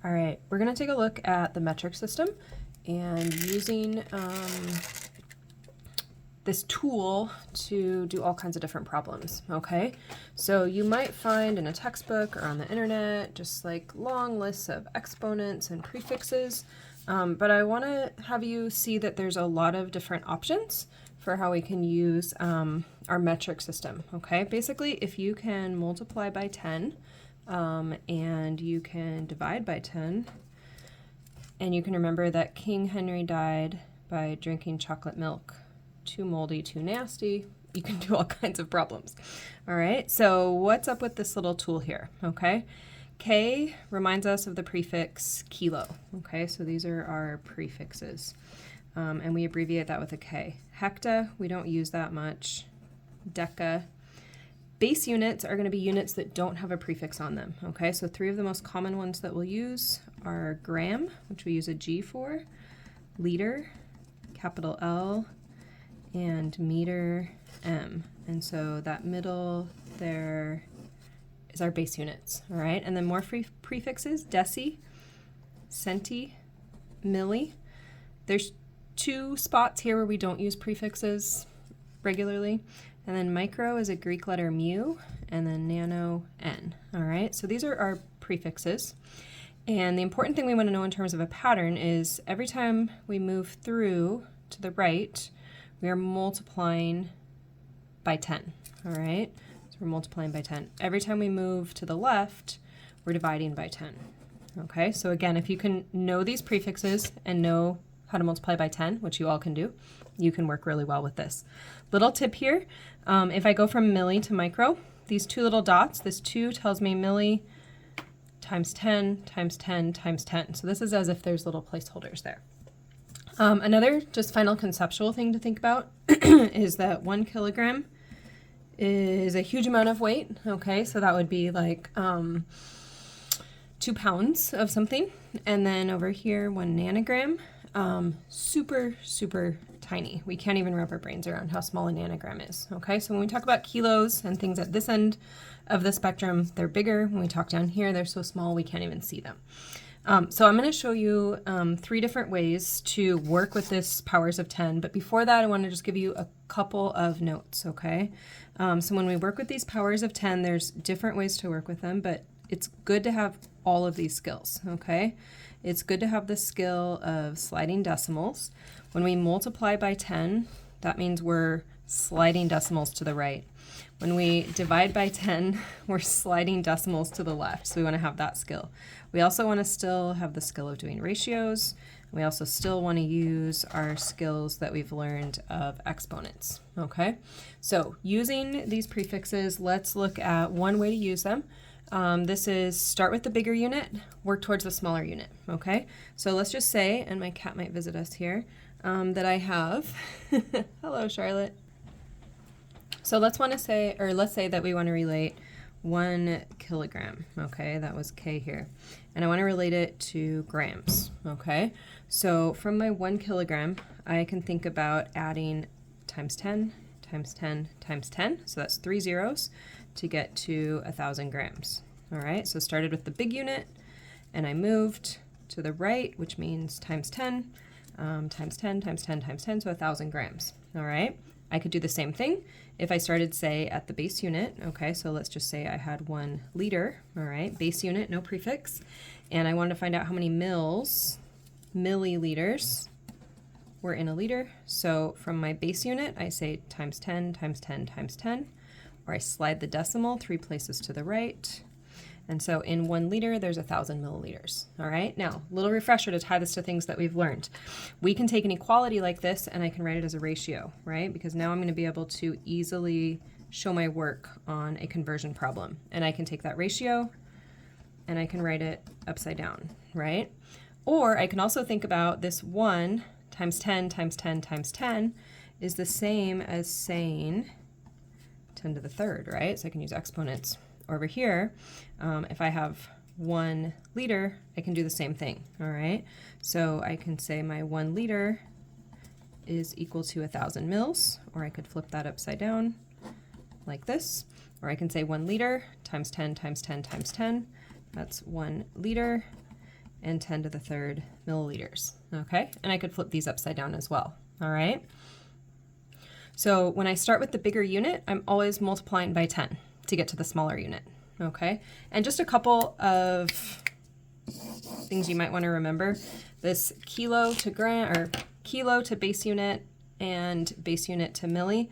All right, we're going to take a look at the metric system and using this tool to do all kinds of different problems, okay? So you might find in a textbook or on the internet just like long lists of exponents and prefixes, but I want to have you see that there's a lot of different options for how we can use our metric system, okay? Basically, if you can multiply by 10, and you can divide by 10, and you can remember that King Henry died by drinking chocolate milk. Too moldy, too nasty. You can do all kinds of problems. All right, so what's up with this little tool here, okay? K reminds us of the prefix kilo, okay? So these are our prefixes, and we abbreviate that with a K. Hecta, we don't use that much. Deca. Base units are going to be units that don't have a prefix on them, okay? So 3 of the most common ones that we'll use are gram, which we use a G for, liter, capital L, and meter, M. And so that middle there is our base units, all right? And then more prefixes, deci, centi, milli. There's 2 spots here where we don't use prefixes regularly. And then micro is a Greek letter mu, and then nano, n. All right, so these are our prefixes. And the important thing we want to know in terms of a pattern is every time we move through to the right, we are multiplying by 10. All right, so we're multiplying by 10. Every time we move to the left, we're dividing by 10. Okay, so again, if you can know these prefixes and know how to multiply by 10, which you all can do, you can work really well with this. Little tip here, if I go from milli to micro, these 2 little dots, this 2 tells me milli times 10 times 10 times 10. So this is as if there's little placeholders there. Another just final conceptual thing to think about is that 1 kilogram is a huge amount of weight, okay? So that would be like 2 pounds of something. And then over here, 1 nanogram, super, super tiny. We can't even wrap our brains around how small a nanogram is, okay? So when we talk about kilos and things at this end of the spectrum, they're bigger. When we talk down here, they're so small we can't even see them. So I'm going to show you 3 different ways to work with this powers of 10, but before that I want to just give you a couple of notes, okay? So when we work with these powers of 10, there's different ways to work with them, but it's good to have all of these skills, okay? It's good to have the skill of sliding decimals. When we multiply by 10, that means we're sliding decimals to the right. When we divide by 10, we're sliding decimals to the left, so we want to have that skill. We also want to still have the skill of doing ratios. We also still want to use our skills that we've learned of exponents, okay? So using these prefixes, let's look at one way to use them. This is start with the bigger unit, work towards the smaller unit, okay? So let's just say, and my cat might visit us here, that I have, hello Charlotte. So let's say that we want to relate 1 kilogram, okay? That was K here. And I want to relate it to grams, okay? So from my 1 kilogram, I can think about adding times 10, times 10, times 10. So that's 3 zeros to get to 1,000 grams. All right, so started with the big unit, and I moved to the right, which means times 10, times 10, times 10, times 10, so 1,000 grams. All right, I could do the same thing if I started, say, at the base unit. Okay, so let's just say I had 1 liter, all right, base unit, no prefix, and I wanted to find out how many milliliters were in a liter. So from my base unit, I say times 10, times 10, times 10, or I slide the decimal 3 places to the right. And so in 1 liter, there's 1,000 milliliters. All right, now, little refresher to tie this to things that we've learned. We can take an equality like this and I can write it as a ratio, right? Because now I'm going to be able to easily show my work on a conversion problem. And I can take that ratio and I can write it upside down, right? Or I can also think about this 1 times 10 times 10 times 10 is the same as saying 10 to the third, right? So I can use exponents. Over here, if I have 1 liter, I can do the same thing, all right? So I can say my 1 liter is equal to 1,000 mils, or I could flip that upside down like this, or I can say 1 liter times 10 times 10 times 10, that's 1 liter, and 10 to the third milliliters, okay? And I could flip these upside down as well, all right? So when I start with the bigger unit, I'm always multiplying by 10 to get to the smaller unit, okay? And just a couple of things you might want to remember. This kilo to gram, or kilo to base unit and base unit to milli,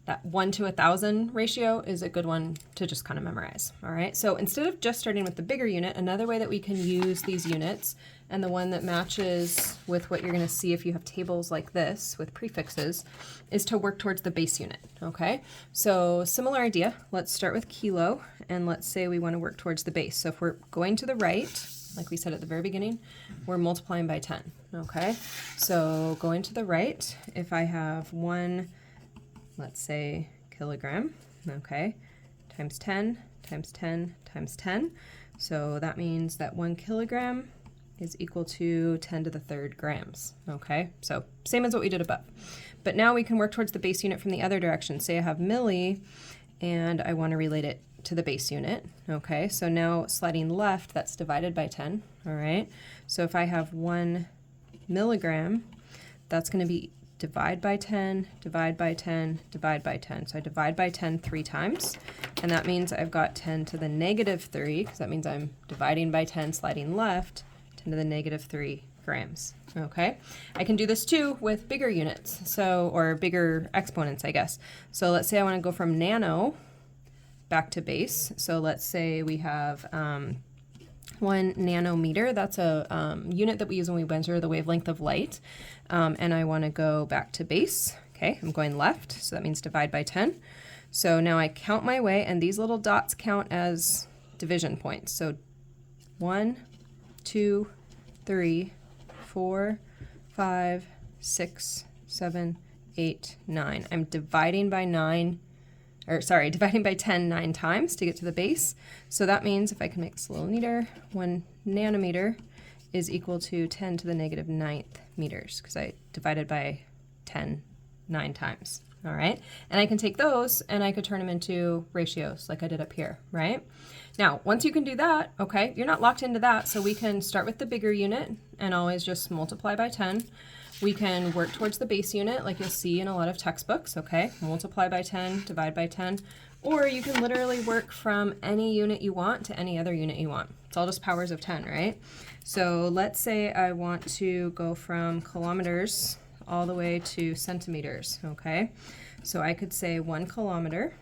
that 1 to 1,000 ratio is a good one to just kind of memorize, all right? So instead of just starting with the bigger unit, another way that we can use these units, and the one that matches with what you're gonna see if you have tables like this with prefixes, is to work towards the base unit, okay? So similar idea, let's start with kilo, and let's say we wanna work towards the base. So if we're going to the right, like we said at the very beginning, we're multiplying by 10, okay? So going to the right, if I have 1, let's say kilogram, okay, times 10, times 10, times 10. So that means that 1 kilogram is equal to 10 to the third grams, okay? So same as what we did above. But now we can work towards the base unit from the other direction. Say I have milli, and I want to relate it to the base unit, okay? So now sliding left, that's divided by 10, all right? So if I have 1 milligram, that's going to be divide by 10, divide by 10, divide by 10. So I divide by 10 3 times, and that means I've got 10 to the negative 3, because that means I'm dividing by 10, sliding left, 10 to the negative 3 grams, okay? I can do this too with bigger units, so, or bigger exponents, I guess. So let's say I want to go from nano back to base. So let's say we have 1 nanometer, that's a unit that we use when we measure the wavelength of light, and I want to go back to base. Okay, I'm going left, so that means divide by 10. So now I count my way, and these little dots count as division points. So 1, 2, 3, 4, 5, 6, 7, 8, 9. I'm dividing by 9, or sorry, dividing by 10 9 times to get to the base. So that means, if I can make this a little neater, 1 nanometer is equal to 10 to the negative 9th meters, because I divided by 10 9 times, all right? And I can take those and I could turn them into ratios like I did up here, right? Now, once you can do that, okay, you're not locked into that, so we can start with the bigger unit and always just multiply by 10. We can work towards the base unit like you'll see in a lot of textbooks, okay? Multiply by 10, divide by 10, or you can literally work from any unit you want to any other unit you want. It's all just powers of 10, right? So let's say I want to go from kilometers all the way to centimeters, okay? So I could say 1 kilometer,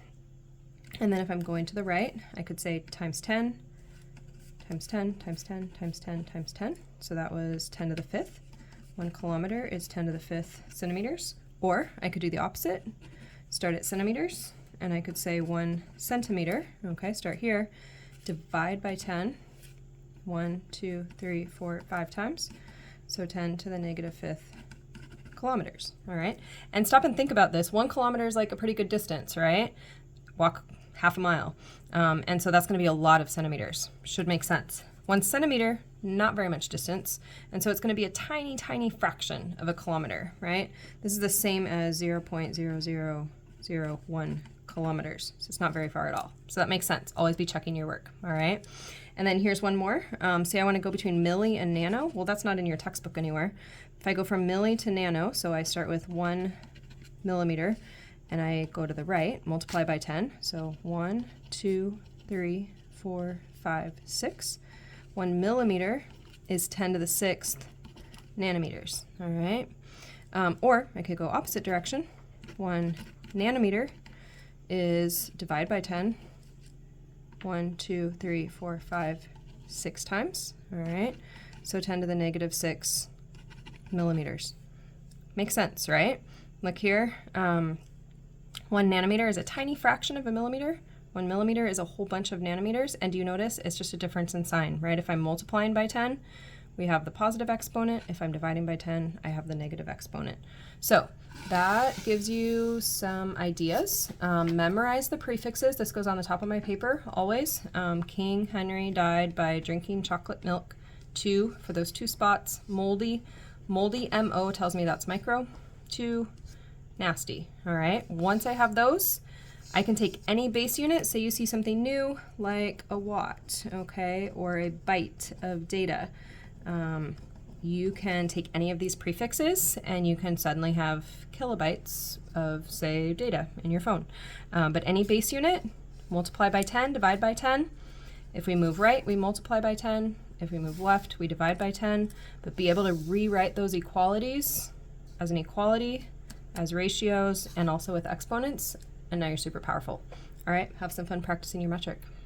and then if I'm going to the right, I could say times 10, times 10, times 10, times 10, times 10. So that was 10 to the 5th. 1 kilometer is 10 to the 5th centimeters. Or I could do the opposite, start at centimeters, and I could say 1 centimeter, okay, start here, divide by 10, 1, 2, 3, 4, 5 times, so 10 to the negative 5th kilometers, all right? And stop and think about this. 1 kilometer is like a pretty good distance, right? Walk half a mile. And so that's going to be a lot of centimeters. Should make sense. 1 centimeter, not very much distance, and so it's going to be a tiny, tiny fraction of a kilometer, right? This is the same as 0.0001 kilometers, so it's not very far at all. So that makes sense. Always be checking your work, all right? And then here's one more. Say I want to go between milli and nano. Well, that's not in your textbook anywhere. If I go from milli to nano, so I start with 1 millimeter, and I go to the right, multiply by 10. So 1, 2, 3, 4, 5, 6. 1 millimeter is 10 to the 6th nanometers, all right? Or I could go opposite direction. 1 nanometer is divide by 10. 1, 2, 3, 4, 5, 6 times, all right? So 10 to the negative 6 millimeters. Makes sense, right? Look here, 1 nanometer is a tiny fraction of a millimeter. 1 millimeter is a whole bunch of nanometers, and do you notice it's just a difference in sign, right? If I'm multiplying by 10, we have the positive exponent. If I'm dividing by 10, I have the negative exponent. So that gives you some ideas. Memorize the prefixes. This goes on the top of my paper always. King Henry died by drinking chocolate milk. 2 for those 2 spots. Moldy. Moldy, M-O, tells me that's micro. 2, nasty. All right. Once I have those, I can take any base unit. Say you see something new like a watt, okay, or a byte of data. You can take any of these prefixes and you can suddenly have kilobytes of, say, data in your phone. But any base unit, multiply by 10, divide by 10. If we move right, we multiply by 10. If we move left, we divide by 10. But be able to rewrite those equalities as an equality, as ratios, and also with exponents, and now you're super powerful. All right, have some fun practicing your metric.